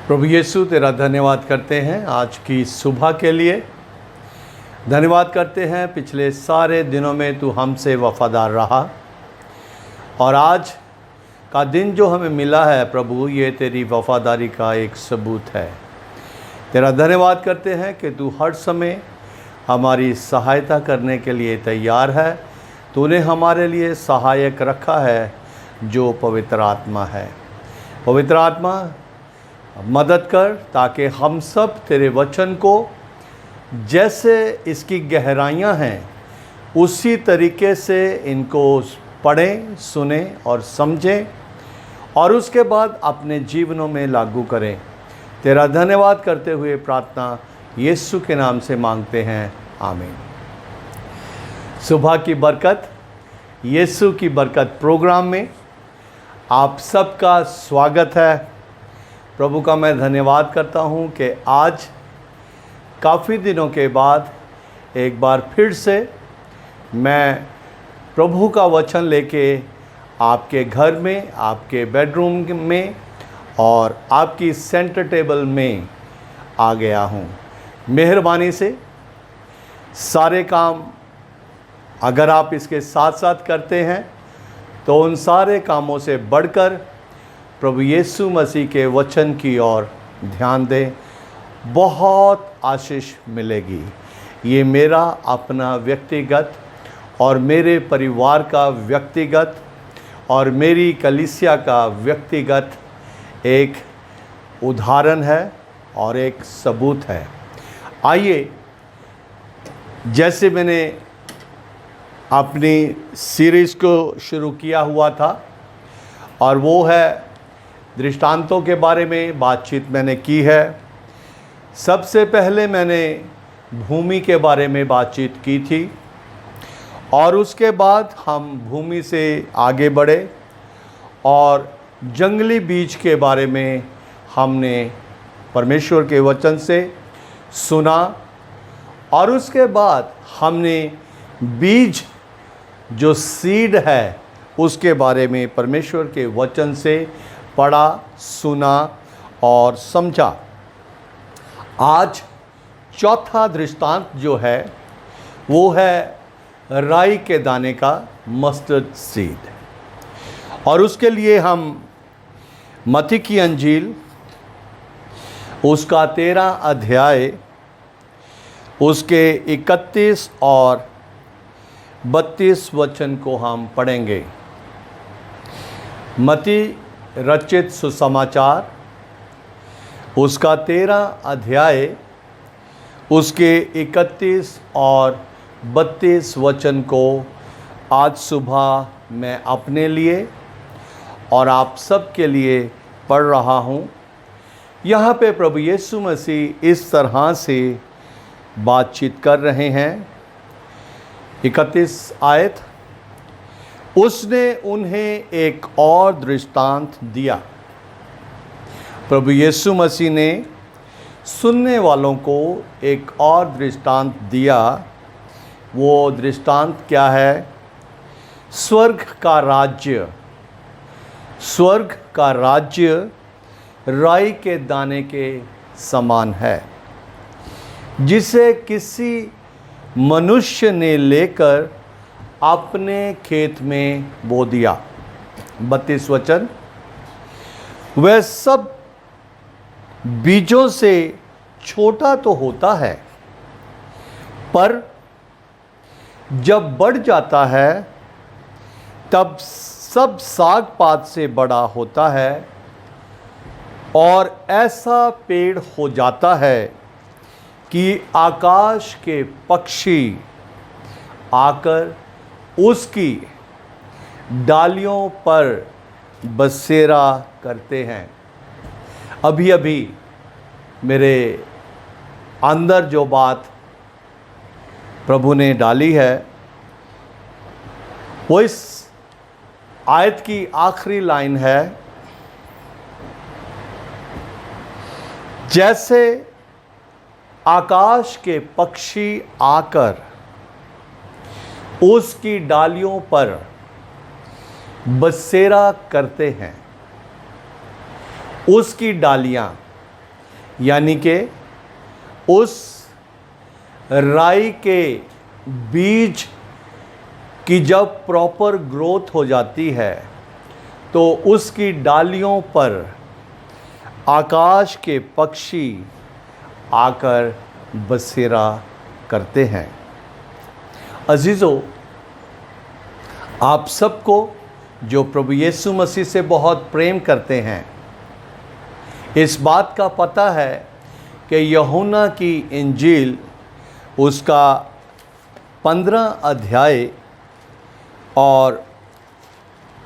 प्रभु यीशु तेरा धन्यवाद करते हैं आज की सुबह के लिए। धन्यवाद करते हैं पिछले सारे दिनों में तू हमसे वफ़ादार रहा और आज का दिन जो हमें मिला है प्रभु, ये तेरी वफ़ादारी का एक सबूत है। तेरा धन्यवाद करते हैं कि तू हर समय हमारी सहायता करने के लिए तैयार है। तूने हमारे लिए सहायक रखा है जो पवित्र आत्मा है। पवित्र आत्मा मदद कर ताकि हम सब तेरे वचन को जैसे इसकी गहराइयाँ हैं उसी तरीके से इनको पढ़ें, सुने और समझें और उसके बाद अपने जीवनों में लागू करें। तेरा धन्यवाद करते हुए प्रार्थना यीशु के नाम से मांगते हैं, आमीन। सुबह की बरकत, यीशु की बरकत प्रोग्राम में आप सबका स्वागत है। प्रभु का मैं धन्यवाद करता हूं कि आज काफ़ी दिनों के बाद एक बार फिर से मैं प्रभु का वचन लेके आपके घर में, आपके बेडरूम में और आपकी सेंटर टेबल में आ गया हूं। मेहरबानी से सारे काम अगर आप इसके साथ साथ करते हैं तो उन सारे कामों से बढ़कर प्रभु यीशु मसीह के वचन की ओर ध्यान दें, बहुत आशीष मिलेगी। ये मेरा अपना व्यक्तिगत और मेरे परिवार का व्यक्तिगत और मेरी कलीसिया का व्यक्तिगत एक उदाहरण है और एक सबूत है। आइए, जैसे मैंने अपनी सीरीज़ को शुरू किया हुआ था और वो है दृष्टांतों के बारे में बातचीत मैंने की है। सबसे पहले मैंने भूमि के बारे में बातचीत की थी और उसके बाद हम भूमि से आगे बढ़े और जंगली बीज के बारे में हमने परमेश्वर के वचन से सुना और उसके बाद हमने बीज जो सीड है उसके बारे में परमेश्वर के वचन से पढ़ा, सुना और समझा। आज चौथा दृष्टांत जो है वो है राई के दाने का, मस्टर्ड सीड। और उसके लिए हम मत्ती की अंजील उसका 13 अध्याय उसके 31 और 32 वचन को हम पढ़ेंगे। मत्ती रचित सुसमाचार उसका 13 अध्याय उसके 31 और 32 वचन को आज सुबह मैं अपने लिए और आप सब के लिए पढ़ रहा हूँ। यहाँ पे प्रभु यीशु मसीह इस तरह से बातचीत कर रहे हैं। 31 आयत, उसने उन्हें एक और दृष्टांत दिया। प्रभु यीशु मसीह ने सुनने वालों को एक और दृष्टांत दिया। वो दृष्टांत क्या है? स्वर्ग का राज्य। स्वर्ग का राज्य राई के दाने के समान है जिसे किसी मनुष्य ने लेकर अपने खेत में बो दिया। 32 वचन, वह सब बीजों से छोटा तो होता है पर जब बढ़ जाता है तब सब साग पात से बड़ा होता है और ऐसा पेड़ हो जाता है कि आकाश के पक्षी आकर उसकी डालियों पर बसेरा करते हैं। अभी अभी मेरे अंदर जो बात प्रभु ने डाली है वो इस आयत की आखिरी लाइन है, जैसे आकाश के पक्षी आकर उसकी डालियों पर बसेरा करते हैं। उसकी डालियां यानी कि उस राई के बीज की जब प्रॉपर ग्रोथ हो जाती है तो उसकी डालियों पर आकाश के पक्षी आकर बसेरा करते हैं। अजीज़ों, आप सबको जो प्रभु यीशु मसीह से बहुत प्रेम करते हैं, इस बात का पता है कि यूहन्ना की इंजील उसका 15 अध्याय और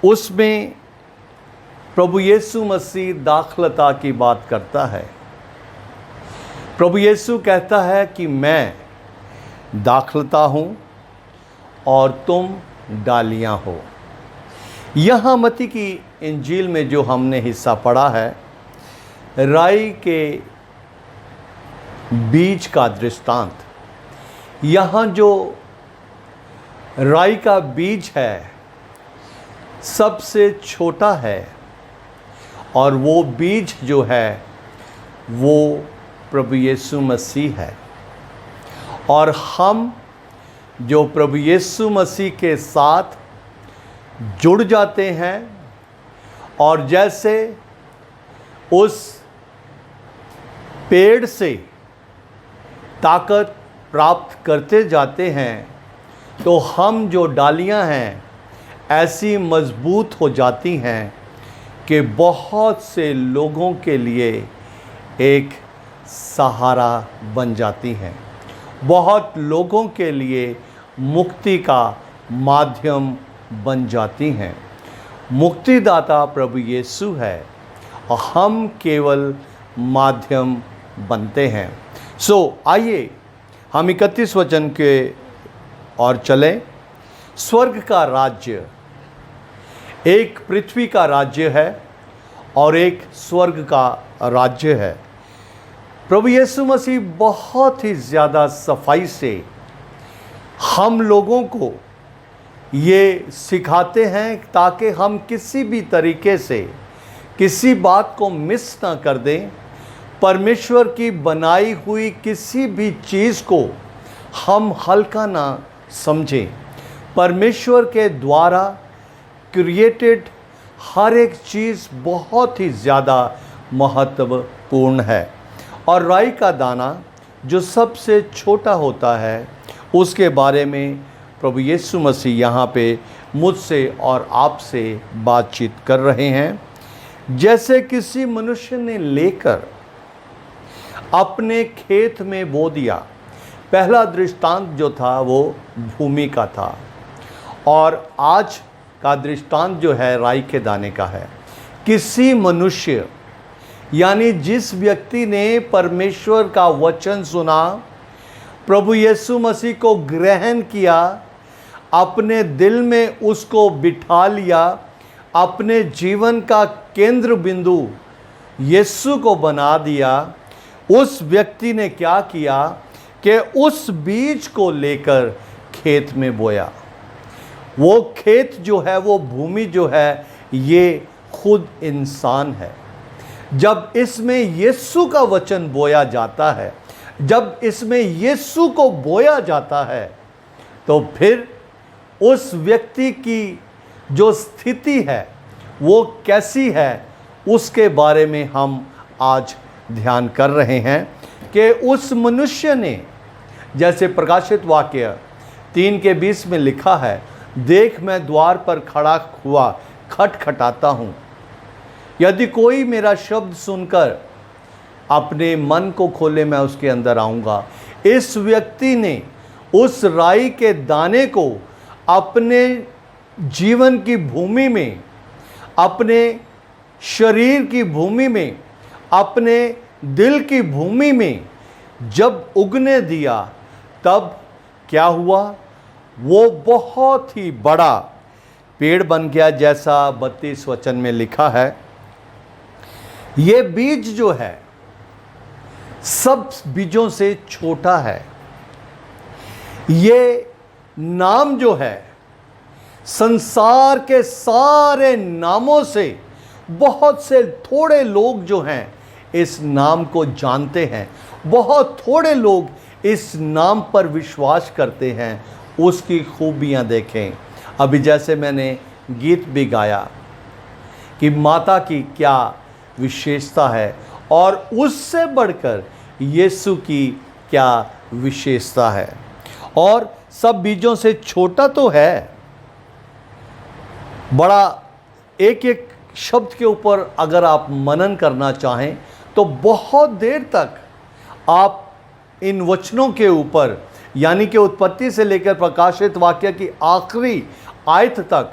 उसमें प्रभु यीशु मसीह दाखलता की बात करता है। प्रभु यीशु कहता है कि मैं दाखलता हूँ और तुम डालियाँ हो। यहाँ मत्ती की इंजील में जो हमने हिस्सा पढ़ा है, राई के बीज का दृष्टांत, यहाँ जो राई का बीज है सबसे छोटा है और वो बीज जो है वो प्रभु यीशु मसीह है। और हम जो प्रभु यीशु मसीह के साथ जुड़ जाते हैं और जैसे उस पेड़ से ताकत प्राप्त करते जाते हैं तो हम जो डालियां हैं ऐसी मजबूत हो जाती हैं कि बहुत से लोगों के लिए एक सहारा बन जाती हैं, बहुत लोगों के लिए मुक्ति का माध्यम बन जाती हैं। मुक्तिदाता प्रभु यीशु है और हम केवल माध्यम बनते हैं। आइए हम 31 वचन के और चलें। स्वर्ग का राज्य एक पृथ्वी का राज्य है और एक स्वर्ग का राज्य है। प्रभु यीशु मसीह बहुत ही ज़्यादा सफाई से हम लोगों को ये सिखाते हैं ताकि हम किसी भी तरीके से किसी बात को मिस ना कर दें। परमेश्वर की बनाई हुई किसी भी चीज़ को हम हल्का ना समझें। परमेश्वर के द्वारा क्रिएटेड हर एक चीज़ बहुत ही ज़्यादा महत्वपूर्ण है। और राई का दाना जो सबसे छोटा होता है उसके बारे में प्रभु यीशु मसीह यहाँ पे मुझसे और आपसे बातचीत कर रहे हैं। जैसे किसी मनुष्य ने लेकर अपने खेत में बो दिया। पहला दृष्टांत जो था वो भूमि का था और आज का दृष्टांत जो है राई के दाने का है। किसी मनुष्य यानी जिस व्यक्ति ने परमेश्वर का वचन सुना, प्रभु यीशु मसीह को ग्रहण किया, अपने दिल में उसको बिठा लिया, अपने जीवन का केंद्र बिंदु यीशु को बना दिया, उस व्यक्ति ने क्या किया कि उस बीज को लेकर खेत में बोया। वो खेत जो है, वो भूमि जो है, ये खुद इंसान है। जब इसमें यीशु का वचन बोया जाता है, जब इसमें यीशु को बोया जाता है, तो फिर उस व्यक्ति की जो स्थिति है वो कैसी है उसके बारे में हम आज ध्यान कर रहे हैं कि उस मनुष्य ने, जैसे प्रकाशित वाक्य 3:20 में लिखा है, देख मैं द्वार पर खड़ा हुआ खटखटाता हूँ, यदि कोई मेरा शब्द सुनकर अपने मन को खोले मैं उसके अंदर आऊँगा। इस व्यक्ति ने उस राई के दाने को अपने जीवन की भूमि में, अपने शरीर की भूमि में, अपने दिल की भूमि में जब उगने दिया, तब क्या हुआ? वो बहुत ही बड़ा पेड़ बन गया, जैसा 32 वचन में लिखा है। ये बीज जो है सब बीजों से छोटा है। ये नाम जो है संसार के सारे नामों से बहुत से थोड़े लोग जो हैं इस नाम को जानते हैं, बहुत थोड़े लोग इस नाम पर विश्वास करते हैं। उसकी खूबियाँ देखें। अभी जैसे मैंने गीत भी गाया कि माता की क्या विशेषता है और उससे बढ़कर यीशु की क्या विशेषता है। और सब बीजों से छोटा तो है, बड़ा एक एक शब्द के ऊपर अगर आप मनन करना चाहें तो बहुत देर तक आप इन वचनों के ऊपर, यानी कि उत्पत्ति से लेकर प्रकाशित वाक्य की आखिरी आयत तक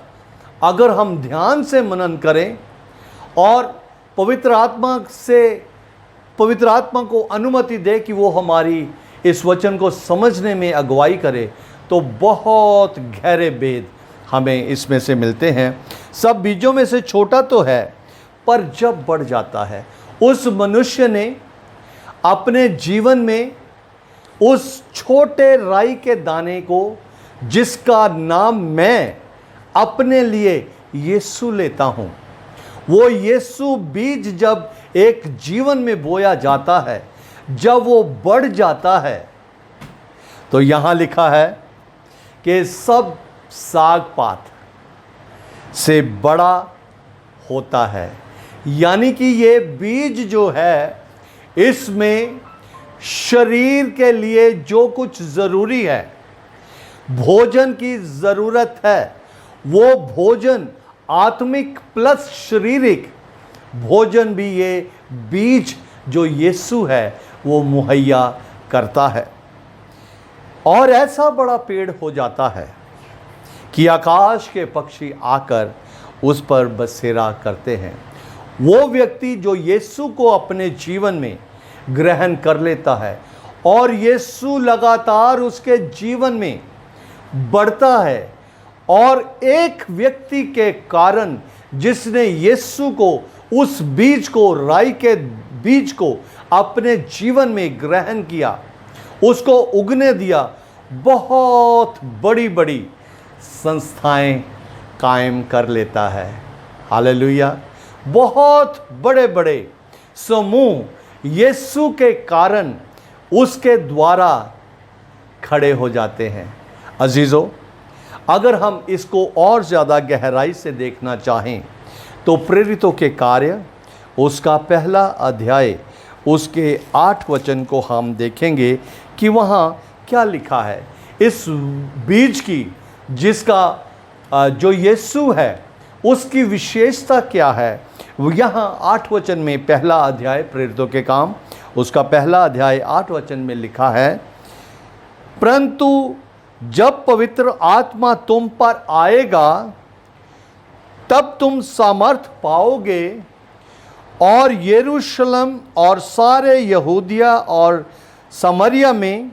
अगर हम ध्यान से मनन करें और पवित्र आत्मा को अनुमति दे कि वो हमारी इस वचन को समझने में अगुवाई करे, तो बहुत गहरे भेद हमें इसमें से मिलते हैं। सब बीजों में से छोटा तो है, पर जब बढ़ जाता है, उस मनुष्य ने अपने जीवन में उस छोटे राई के दाने को, जिसका नाम मैं अपने लिए यीशु लेता हूँ, वो यीशु बीज जब एक जीवन में बोया जाता है, जब वो बढ़ जाता है, तो यहाँ लिखा है कि सब साग पात से बड़ा होता है। यानी कि ये बीज जो है, इसमें शरीर के लिए जो कुछ ज़रूरी है, भोजन की ज़रूरत है, वो भोजन आत्मिक प्लस शारीरिक भोजन भी ये बीज जो यीशु है वो मुहैया करता है। और ऐसा बड़ा पेड़ हो जाता है कि आकाश के पक्षी आकर उस पर बसेरा करते हैं। वो व्यक्ति जो यीशु को अपने जीवन में ग्रहण कर लेता है और यीशु लगातार उसके जीवन में बढ़ता है, और एक व्यक्ति के कारण जिसने यीशु को, उस बीज को, राई के बीज को अपने जीवन में ग्रहण किया, उसको उगने दिया, बहुत बड़ी बड़ी संस्थाएं कायम कर लेता है। हालेलुया। बहुत बड़े बड़े समूह यीशु के कारण उसके द्वारा खड़े हो जाते हैं। अजीज़ों, अगर हम इसको और ज़्यादा गहराई से देखना चाहें तो प्रेरितों के कार्य उसका पहला अध्याय उसके 8 वचन को हम देखेंगे कि वहाँ क्या लिखा है। इस बीज की, जिसका जो यीशु है, उसकी विशेषता क्या है, यहाँ 8 वचन में, पहला अध्याय प्रेरितों के काम उसका पहला अध्याय 8 वचन में लिखा है, परंतु जब पवित्र आत्मा तुम पर आएगा तब तुम सामर्थ पाओगे और यरूशलेम और सारे यहूदिया और समरिया में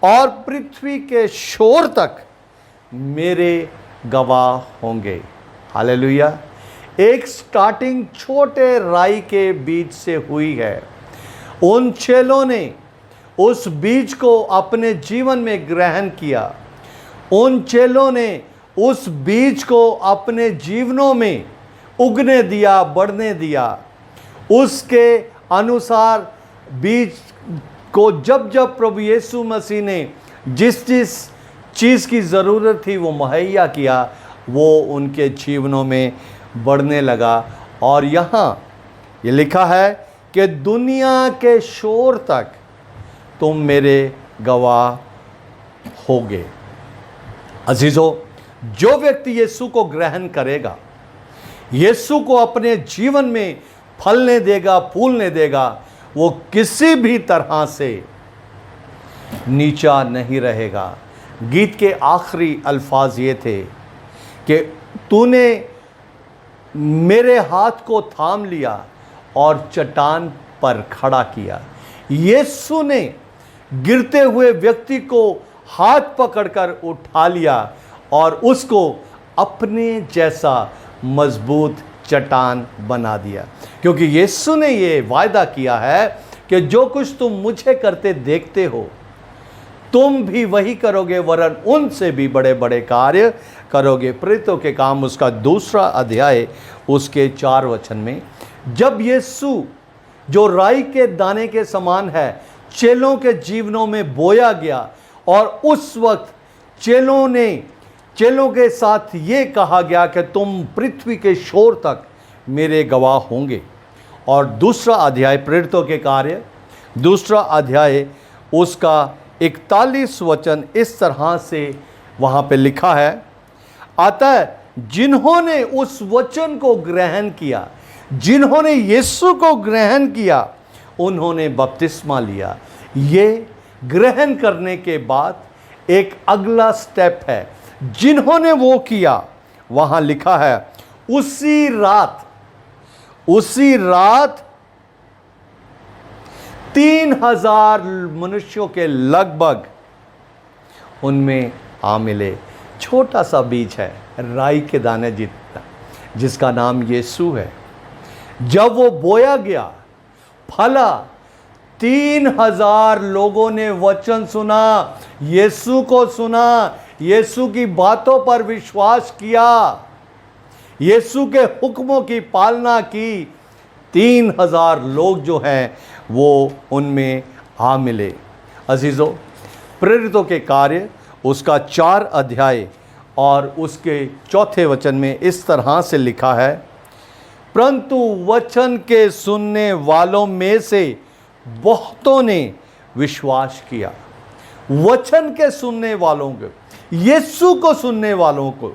और पृथ्वी के छोर तक मेरे गवाह होंगे। हालेलुया। एक स्टार्टिंग छोटे राई के बीज से हुई है। उन चेलों ने उस बीज को अपने जीवन में ग्रहण किया। उन चेलों ने उस बीज को अपने जीवनों में उगने दिया, बढ़ने दिया। उसके अनुसार बीज को जब जब प्रभु यीशु मसीह ने जिस जिस चीज़ की ज़रूरत थी वो मुहैया किया, वो उनके जीवनों में बढ़ने लगा। और यहाँ ये लिखा है कि दुनिया के छोर तक तुम मेरे गवाह होगे। अजीज़ों, जो व्यक्ति यीशु को ग्रहण करेगा, यीशु को अपने जीवन में फलने देगा, फूलने देगा, वो किसी भी तरह से नीचा नहीं रहेगा। गीत के आखिरी अल्फाज ये थे कि तूने मेरे हाथ को थाम लिया और चट्टान पर खड़ा किया। यीशु ने गिरते हुए व्यक्ति को हाथ पकड़कर उठा लिया और उसको अपने जैसा मजबूत चट्टान बना दिया, क्योंकि यीशु ने ये वायदा किया है कि जो कुछ तुम मुझे करते देखते हो तुम भी वही करोगे, वरन उनसे भी बड़े बड़े कार्य करोगे। प्रेरितों के काम उसका 2 अध्याय उसके 4 वचन में, जब यीशु जो राई के दाने के समान है, चेलों के जीवनों में बोया गया। और उस वक्त चेलों के साथ ये कहा गया कि तुम पृथ्वी के छोर तक मेरे गवाह होंगे। और दूसरा अध्याय प्रेरितों के कार्य, दूसरा अध्याय उसका 41 वचन इस तरह से वहाँ पे लिखा है, अतः जिन्होंने उस वचन को ग्रहण किया, जिन्होंने यीशु को ग्रहण किया, उन्होंने बपतिस्मा लिया। ये ग्रहण करने के बाद एक अगला स्टेप है, जिन्होंने वो किया, वहाँ लिखा है उसी रात 3000 मनुष्यों के लगभग उनमें आ मिले। छोटा सा बीज है, राई के दाने जितना, जिसका नाम यीशु है। जब वो बोया गया, फला, 3000 लोगों ने वचन सुना, यीशु को सुना, यीशु की बातों पर विश्वास किया, यीशु के हुक्मों की पालना की। 3000 लोग जो हैं वो उनमें आ मिले। अजीज़ों, प्रेरितों के कार्य उसका 4 अध्याय और उसके 4 वचन में इस तरह से लिखा है, परंतु वचन के सुनने वालों में से बहुतों ने विश्वास किया। वचन के सुनने वालों को, यीशु को सुनने वालों को,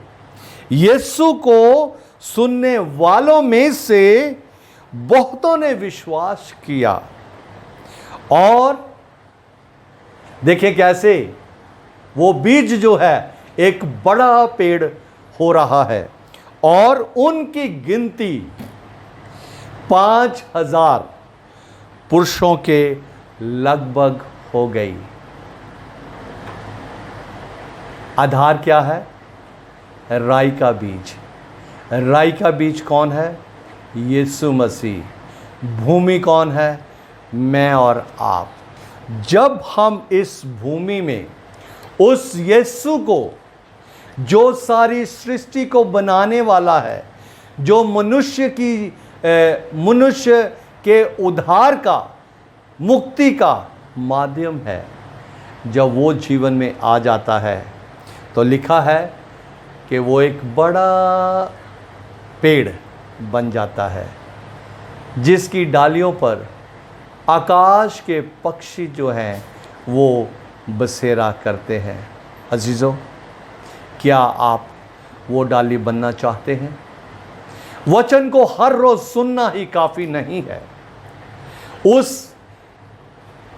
यीशु को सुनने वालों में से बहुतों ने विश्वास किया। और देखिए कैसे वो बीज जो है एक बड़ा पेड़ हो रहा है और उनकी गिनती 5000 पुरुषों के लगभग हो गई। आधार क्या है? राई का बीज। राई का बीज कौन है? यीशु मसीह। भूमि कौन है? मैं और आप। जब हम इस भूमि में उस यीशु को, जो सारी सृष्टि को बनाने वाला है, जो मनुष्य के उद्धार का, मुक्ति का माध्यम है, जब वो जीवन में आ जाता है तो लिखा है कि वो एक बड़ा पेड़ बन जाता है, जिसकी डालियों पर आकाश के पक्षी जो हैं वो बसेरा करते हैं। अजीज़ों, क्या आप वो डाली बनना चाहते हैं? वचन को हर रोज़ सुनना ही काफ़ी नहीं है। उस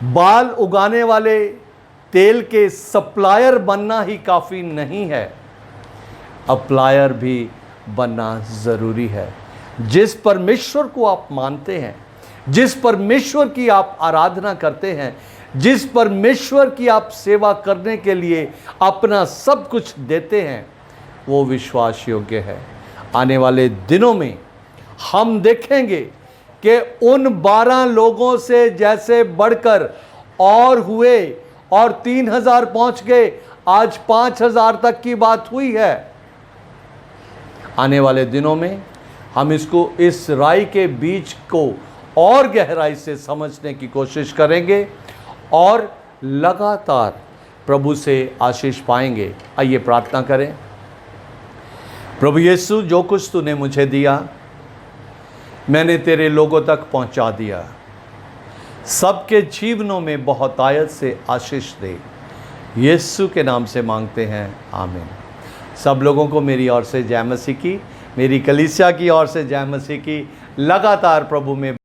बाल उगाने वाले तेल के सप्लायर बनना ही काफ़ी नहीं है, अप्लायर भी बनना ज़रूरी है। जिस परमेश्वर को आप मानते हैं, जिस परमेश्वर की आप आराधना करते हैं, जिस परमेश्वर की आप सेवा करने के लिए अपना सब कुछ देते हैं, वो विश्वास योग्य है। आने वाले दिनों में हम देखेंगे कि उन 12 लोगों से जैसे बढ़कर और हुए और 3000 पहुंच गए, आज 5000 तक की बात हुई है। आने वाले दिनों में हम इस राई के बीज को और गहराई से समझने की कोशिश करेंगे और लगातार प्रभु से आशीष पाएंगे। आइए प्रार्थना करें। प्रभु यीशु, जो कुछ तूने मुझे दिया मैंने तेरे लोगों तक पहुंचा दिया। सबके जीवनों में बहुतायत से आशीष दे। यीशु के नाम से मांगते हैं, आमीन। सब लोगों को मेरी ओर से जय मसीह की, मेरी कलीसिया की ओर से जय मसीह की। लगातार प्रभु में